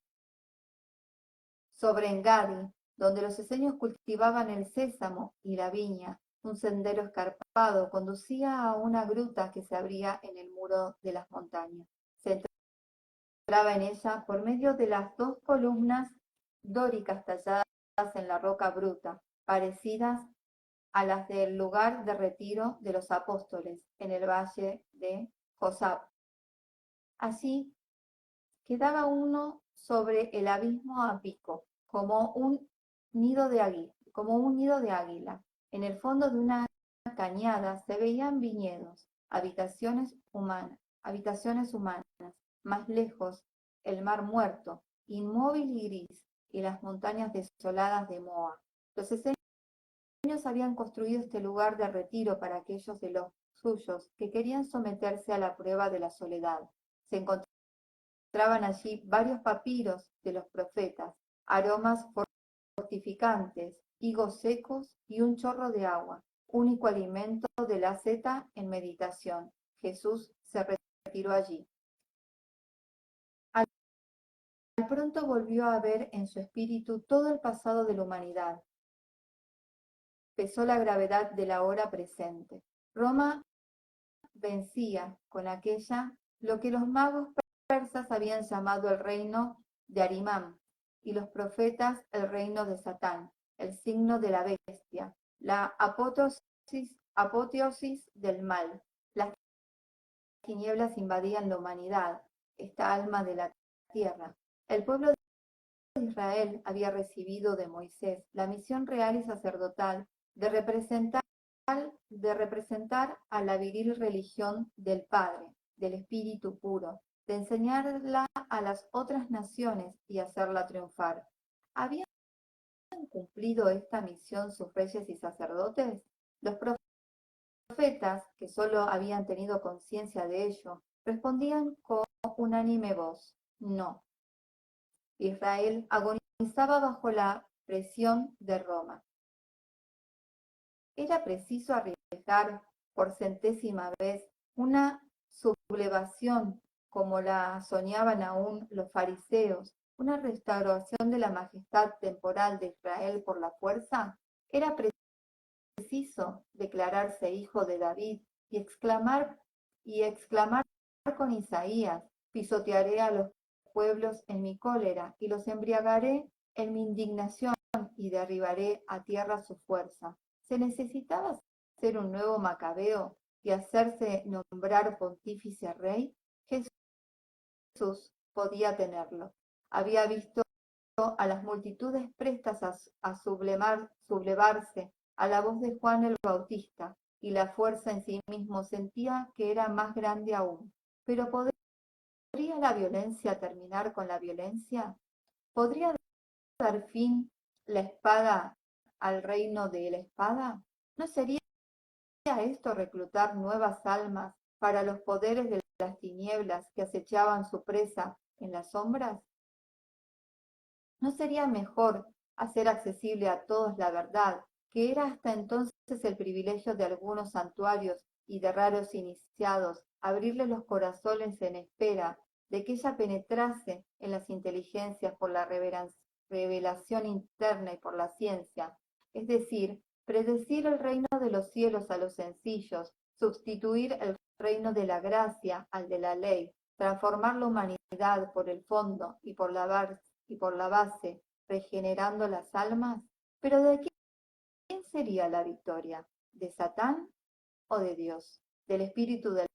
A: Sobre Engadi, donde los esenios cultivaban el sésamo y la viña, un sendero escarpado conducía a una gruta que se abría en el muro de las montañas. Se entraba en ella por medio de las dos columnas dóricas talladas en la roca bruta, parecidas a las del lugar de retiro de los apóstoles en el valle de Josap. Allí quedaba uno sobre el abismo a pico, como un como un nido de águila. En el fondo de una cañada se veían viñedos, habitaciones humanas. Más lejos, el mar muerto, inmóvil y gris, y las montañas desoladas de Moab. Los esenios habían construido este lugar de retiro para aquellos de los suyos que querían someterse a la prueba de la soledad. Se encontraban allí varios papiros de los profetas, aromas fortificantes, higos secos y un chorro de agua, único alimento de la asceta en meditación. Jesús se retiró allí. Al pronto volvió a ver en su espíritu todo el pasado de la humanidad. Pesó la gravedad de la hora presente. Roma vencía con aquella lo que los magos persas habían llamado el reino de Arimán, y los profetas el reino de Satán, el signo de la bestia, la apoteosis del mal. Las tinieblas invadían la humanidad, esta alma de la tierra. El pueblo de Israel había recibido de Moisés la misión real y sacerdotal de representar a la viril religión del Padre, del Espíritu puro, de enseñarla a las otras naciones y hacerla triunfar. ¿Habían cumplido esta misión sus reyes y sacerdotes? Los profetas, que solo habían tenido conciencia de ello, respondían con unánime voz: no. Israel agonizaba bajo la presión de Roma. Era preciso arriesgar por centésima vez una sublevación como la soñaban aún los fariseos, una restauración de la majestad temporal de Israel por la fuerza. Era preciso declararse hijo de David y exclamar con Isaías: pisotearé a los pueblos en mi cólera y los embriagaré en mi indignación y derribaré a tierra su fuerza. Se necesitaba ser un nuevo Macabeo y hacerse nombrar pontífice rey. Jesús podía tenerlo. Había visto a las multitudes prestas a sublevarse a la voz de Juan el Bautista, y la fuerza en sí mismo sentía que era más grande aún. Pero ¿podría la violencia terminar con la violencia? ¿Podría dar fin la espada al reino de la espada? ¿No sería esto reclutar nuevas almas para los poderes de las tinieblas que acechaban su presa en las sombras? ¿No sería mejor hacer accesible a todos la verdad, que era hasta entonces el privilegio de algunos santuarios y de raros iniciados, abrirle los corazones en espera de que ella penetrase en las inteligencias por la revelación interna y por la ciencia? Es decir, predecir el reino de los cielos a los sencillos, sustituir el reino de la gracia al de la ley, transformar la humanidad por el fondo y por la base, regenerando las almas. Pero ¿de quién sería la victoria? ¿De Satán o de Dios? ¿Del espíritu del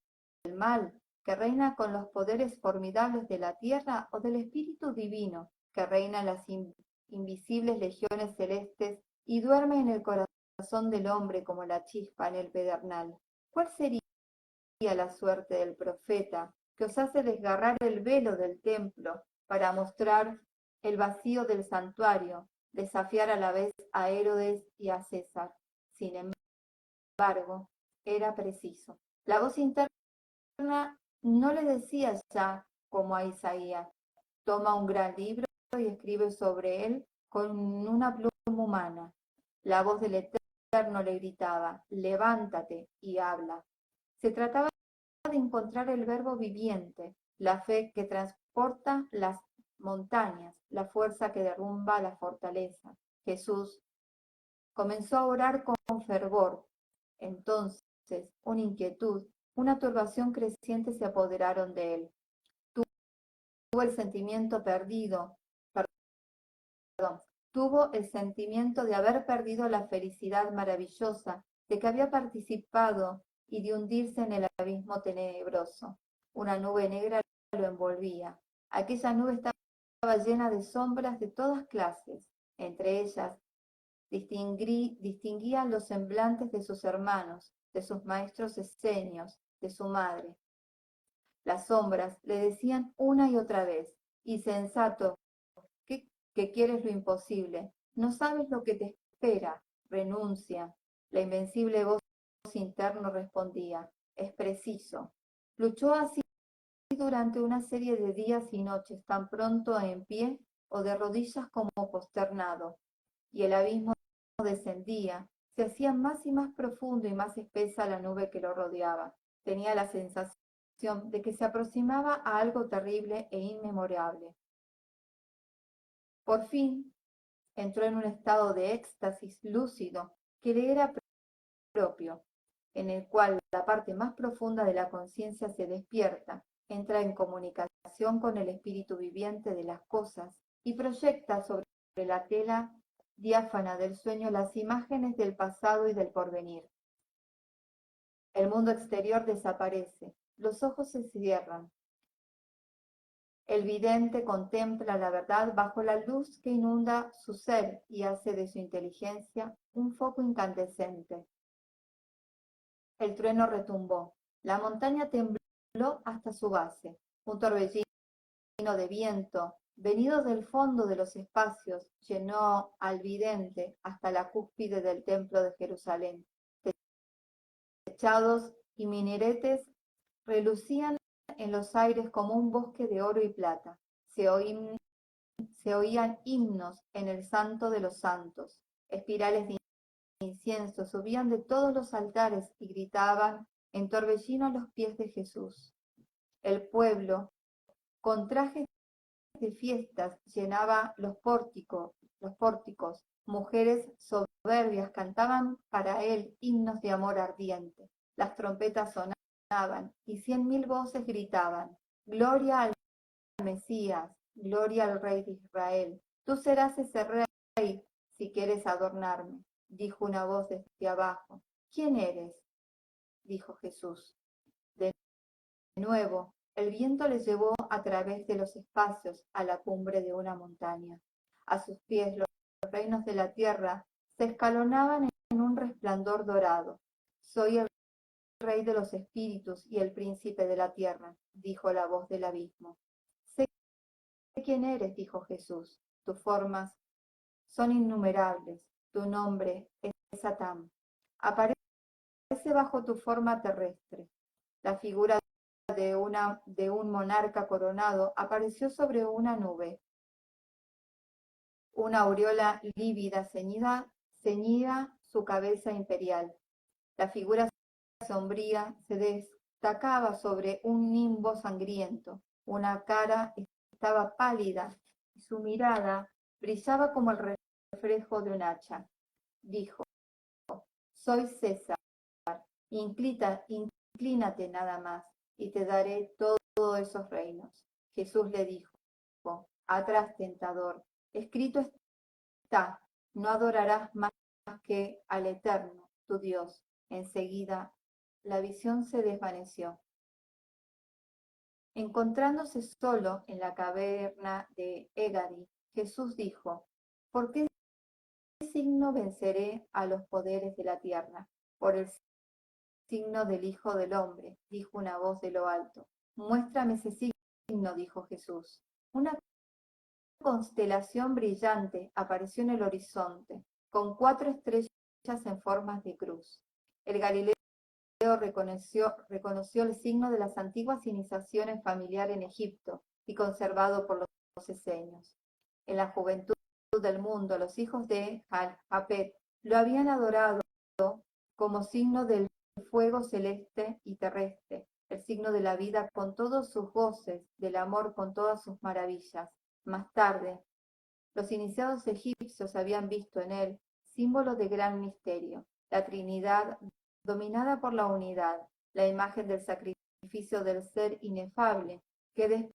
A: mal, que reina con los poderes formidables de la tierra, o del espíritu divino, que reina en las invisibles legiones celestes y duerme en el corazón del hombre como la chispa en el pedernal? ¿Cuál sería la suerte del profeta que osase desgarrar el velo del templo para mostrar el vacío del santuario, desafiar a la vez a Herodes y a César? Sin embargo, era preciso. La voz interna no le decía ya, como a Isaías: toma un gran libro y escribe sobre él con una pluma humana. La voz del Eterno le gritaba: levántate y habla. Se trataba de encontrar el verbo viviente, la fe que transporta las montañas, la fuerza que derrumba la fortaleza. Jesús comenzó a orar con fervor. Entonces, una inquietud, una turbación creciente se apoderaron de él. Tuvo el sentimiento de haber perdido la felicidad maravillosa de que había participado y de hundirse en el abismo tenebroso. Una nube negra lo envolvía. Aquella nube estaba llena de sombras de todas clases, entre ellas distinguía los semblantes de sus hermanos, de sus maestros esenios, de su madre. Las sombras le decían una y otra vez, insensato, que quieres lo imposible, no sabes lo que te espera, renuncia. La invencible voz interna respondía, es preciso. Luchó así durante una serie de días y noches, tan pronto en pie o de rodillas como posternado, y el abismo descendía, se hacía más y más profundo y más espesa la nube que lo rodeaba. Tenía la sensación de que se aproximaba a algo terrible e inmemorable. Por fin entró en un estado de éxtasis lúcido que le era propio, en el cual la parte más profunda de la conciencia se despierta, entra en comunicación con el espíritu viviente de las cosas y proyecta sobre la tela diáfana del sueño las imágenes del pasado y del porvenir. El mundo exterior desaparece, los ojos se cierran. El vidente contempla la verdad bajo la luz que inunda su ser y hace de su inteligencia un foco incandescente. El trueno retumbó, la montaña tembló hasta su base. Un torbellino de viento, venido del fondo de los espacios, llenó al vidente hasta la cúspide del templo de Jerusalén. Techados y minaretes relucían en los aires como un bosque de oro y plata. Se oían himnos en el santo de los santos. Espirales de incienso subían de todos los altares y gritaban en torbellino a los pies de Jesús. El pueblo, con trajes de fiestas, llenaba los pórticos. Mujeres soberbias cantaban para él himnos de amor ardiente. Las trompetas sonaban y 100.000 voces gritaban: Gloria al Mesías, gloria al Rey de Israel. Tú serás ese rey si quieres adornarme, dijo una voz desde abajo. ¿Quién eres? Dijo Jesús. De nuevo, el viento le llevó a través de los espacios a la cumbre de una montaña. A sus pies los reinos de la tierra se escalonaban en un resplandor dorado. Soy el Rey de los espíritus y el príncipe de la tierra, dijo la voz del abismo. Sé quién eres, dijo Jesús. Tus formas son innumerables. Tu nombre es Satán. Aparece bajo tu forma terrestre. La figura de un monarca coronado apareció sobre una nube. Una aureola lívida ceñía su cabeza imperial. La figura sombría se destacaba sobre un nimbo sangriento. Una cara estaba pálida y su mirada brillaba como el reflejo de un hacha. Dijo: Soy César, inclínate nada más y te daré todos esos reinos. Jesús le dijo: Atrás, tentador, escrito está, no adorarás más que al Eterno, tu Dios. Enseguida la visión se desvaneció. Encontrándose solo en la caverna de Egadi, Jesús dijo: ¿Por qué signo venceré a los poderes de la tierra? Por el signo del Hijo del Hombre, dijo una voz de lo alto. Muéstrame ese signo, dijo Jesús. Una constelación brillante apareció en el horizonte, con 4 estrellas en formas de cruz. El Galileo reconoció el signo de las antiguas iniciaciones familiares en Egipto y conservado por los esenios. En la juventud del mundo, los hijos de Japet lo habían adorado como signo del fuego celeste y terrestre, el signo de la vida con todos sus goces, del amor con todas sus maravillas. Más tarde, los iniciados egipcios habían visto en él símbolo de gran misterio, la Trinidad dominada por la unidad, la imagen del sacrificio del ser inefable que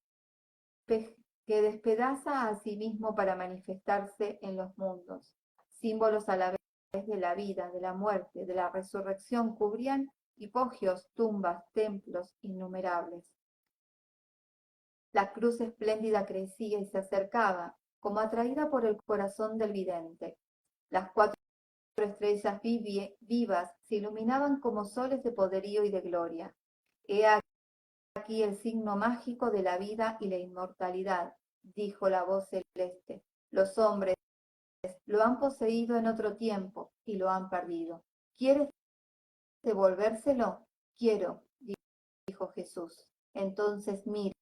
A: despedaza a sí mismo para manifestarse en los mundos. Símbolos a la vez de la vida, de la muerte, de la resurrección, cubrían hipogios, tumbas, templos innumerables. La cruz espléndida crecía y se acercaba, como atraída por el corazón del vidente. Las 4 estrellas vivas se iluminaban como soles de poderío y de gloria. He aquí el signo mágico de la vida y la inmortalidad, dijo la voz celeste. Los hombres lo han poseído en otro tiempo y lo han perdido. ¿Quieres devolvérselo? Quiero, dijo Jesús. Entonces mira,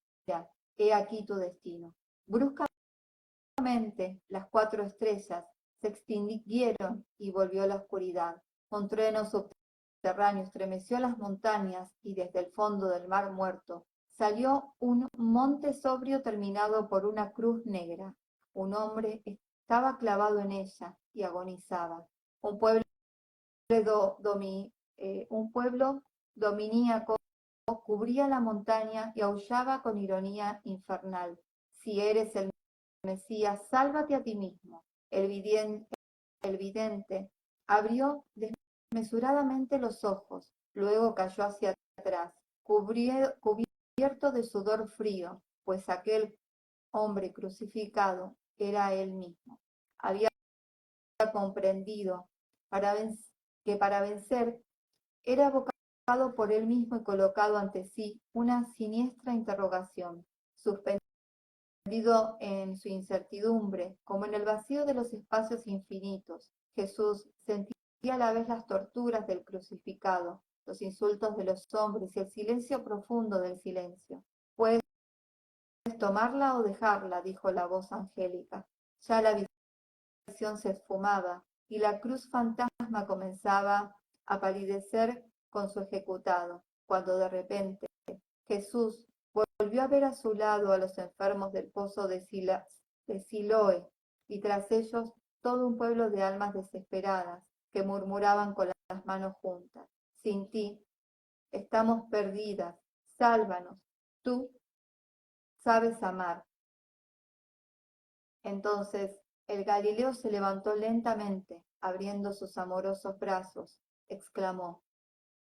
A: he aquí tu destino. Bruscamente las 4 estrellas se extinguieron y volvió la oscuridad. Un trueno subterráneo estremeció las montañas y desde el fondo del mar muerto salió un monte sobrio terminado por una cruz negra. Un hombre estaba clavado en ella y agonizaba. Un pueblo dominíaco cubría la montaña y aullaba con ironía infernal. Si eres el Mesías, sálvate a ti mismo. El vidente abrió desmesuradamente los ojos, luego cayó hacia atrás, cubierto de sudor frío, pues aquel hombre crucificado era él mismo. Había comprendido que para vencer era evocado por él mismo y colocado ante sí una siniestra interrogación, suspendido en su incertidumbre, como en el vacío de los espacios infinitos. Jesús sentía a la vez las torturas del crucificado, los insultos de los hombres y el silencio profundo del silencio. ¿Puedes tomarla o dejarla?, dijo la voz angélica. Ya la visión se esfumaba y la cruz fantasma comenzaba a palidecer con su ejecutado, cuando de repente Jesús volvió a ver a su lado a los enfermos del pozo de Siloé, y tras ellos todo un pueblo de almas desesperadas que murmuraban con las manos juntas: sin ti estamos perdidas, sálvanos, tú sabes amar. Entonces el Galileo se levantó lentamente, abriendo sus amorosos brazos, exclamó: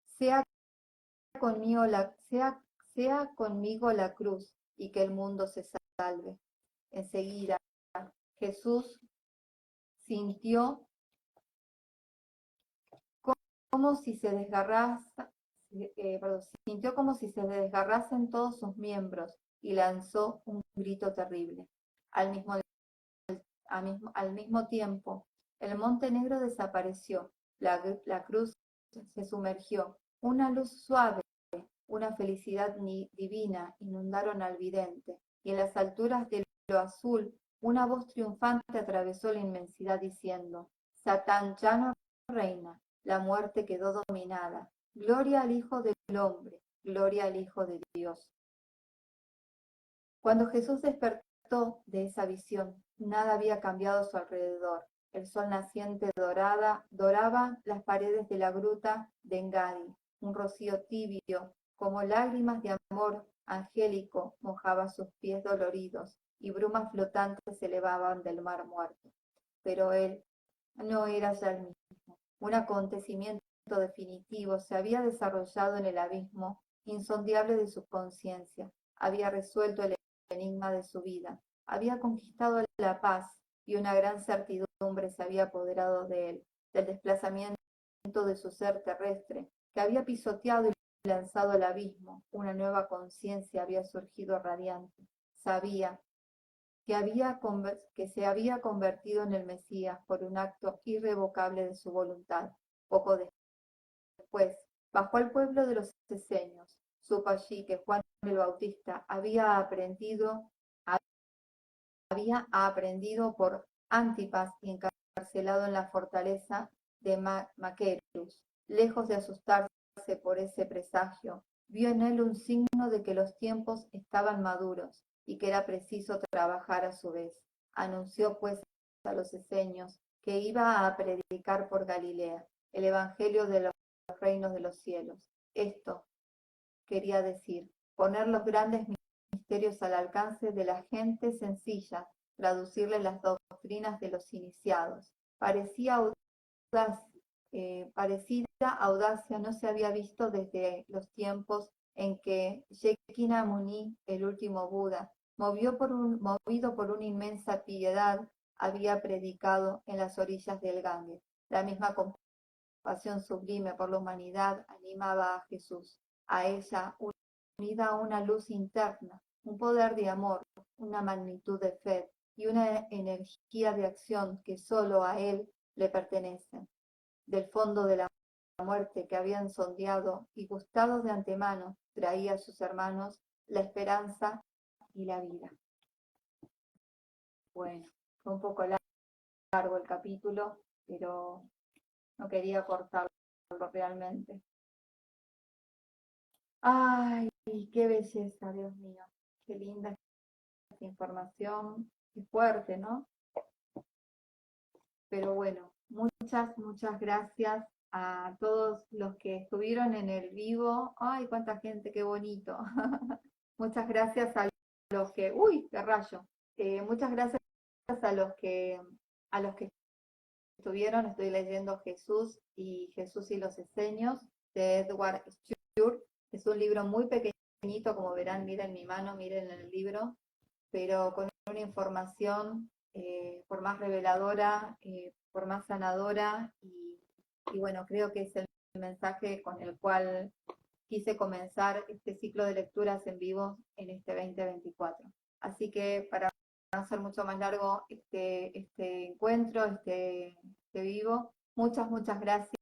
A: sea conmigo la cruz y que el mundo se salve. Enseguida Jesús sintió como si se desgarrasen todos sus miembros y lanzó un grito terrible. Al mismo tiempo, el monte negro desapareció, la cruz se sumergió, una luz suave, una felicidad divina inundaron al vidente, y en las alturas de lo azul una voz triunfante atravesó la inmensidad diciendo: Satán ya no reina, la muerte quedó dominada. Gloria al Hijo del Hombre, gloria al Hijo de Dios. Cuando Jesús despertó de esa visión, nada había cambiado a su alrededor. El sol naciente doraba las paredes de la gruta de Engadi. Un rocío tibio, como lágrimas de amor angélico, mojaba sus pies doloridos, y brumas flotantes se elevaban del mar muerto. Pero él no era ya el mismo. Un acontecimiento definitivo se había desarrollado en el abismo insondable de su conciencia. Había resuelto el enigma de su vida. Había conquistado la paz, y una gran certidumbre se había apoderado de él, del desplazamiento de su ser terrestre, que había pisoteado y lanzado al abismo. Una nueva conciencia había surgido radiante. Sabía que se había convertido en el Mesías por un acto irrevocable de su voluntad. Poco después, bajó al pueblo de los Esenios. Supo allí que Juan el Bautista había aprendido por Antipas y encarcelado en la fortaleza de Maquerus. Lejos de asustarse por ese presagio, vio en él un signo de que los tiempos estaban maduros y que era preciso trabajar a su vez. Anunció pues a los esenios que iba a predicar por Galilea el evangelio de los reinos de los cielos. Esto quería decir poner los grandes misterios al alcance de la gente sencilla, traducirle las doctrinas de los iniciados. Parecida audacia no se había visto desde los tiempos en que Shakyamuni, el último Buda, movido por una inmensa piedad, había predicado en las orillas del Ganges. La misma compasión sublime por la humanidad animaba a Jesús, a ella unida a una luz interna, un poder de amor, una magnitud de fe y una energía de acción que solo a él le pertenecen. Del fondo de la muerte que habían sondeado y gustado de antemano, traía a sus hermanos la esperanza y la vida. Bueno, fue un poco largo el capítulo, pero no quería cortarlo realmente. Ay, qué belleza, Dios mío, qué linda esta información, qué fuerte, ¿no? Pero bueno, muchas gracias a todos los que estuvieron en el vivo. Ay, cuánta gente, qué bonito. Muchas gracias a los que, uy, qué rayo. Muchas gracias a los que estuvieron. Estoy leyendo Jesús y los Esenios de Edward Stewart. Es un libro muy pequeñito, como verán, miren mi mano, miren el libro, pero con una información por más reveladora, por más sanadora, y bueno, creo que es el mensaje con el cual quise comenzar este ciclo de lecturas en vivo en este 2024. Así que para no hacer mucho más largo este encuentro, este vivo, muchas gracias.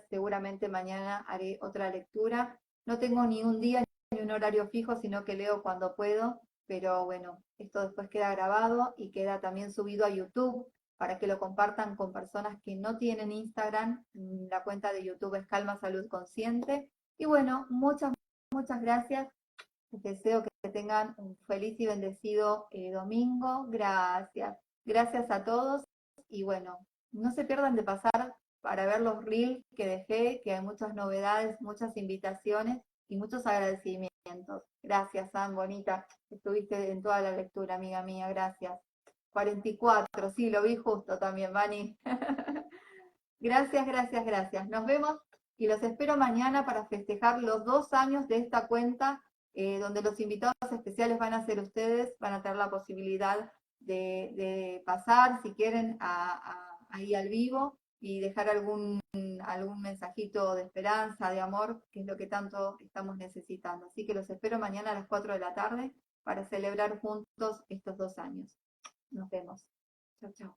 A: Seguramente mañana haré otra lectura. No tengo ni un día ni un horario fijo, sino que leo cuando puedo, pero bueno, esto después queda grabado y queda también subido a YouTube para que lo compartan con personas que no tienen Instagram. La cuenta de YouTube es Calma Salud Consciente. Y bueno, muchas gracias. Les deseo que tengan un feliz y bendecido domingo. Gracias. Gracias a todos. Y bueno, no se pierdan de pasar para ver los reels que dejé, que hay muchas novedades, muchas invitaciones y muchos agradecimientos. Gracias, San, bonita. Estuviste en toda la lectura, amiga mía. Gracias. 44, sí, lo vi justo también, Vani. Gracias. Nos vemos y los espero mañana para festejar los 2 años de esta cuenta, donde los invitados especiales van a ser ustedes, van a tener la posibilidad de pasar, si quieren, ahí al vivo y dejar algún mensajito de esperanza, de amor, que es lo que tanto estamos necesitando. Así que los espero mañana a las 4 de la tarde para celebrar juntos estos 2 años. Nos vemos. Chau.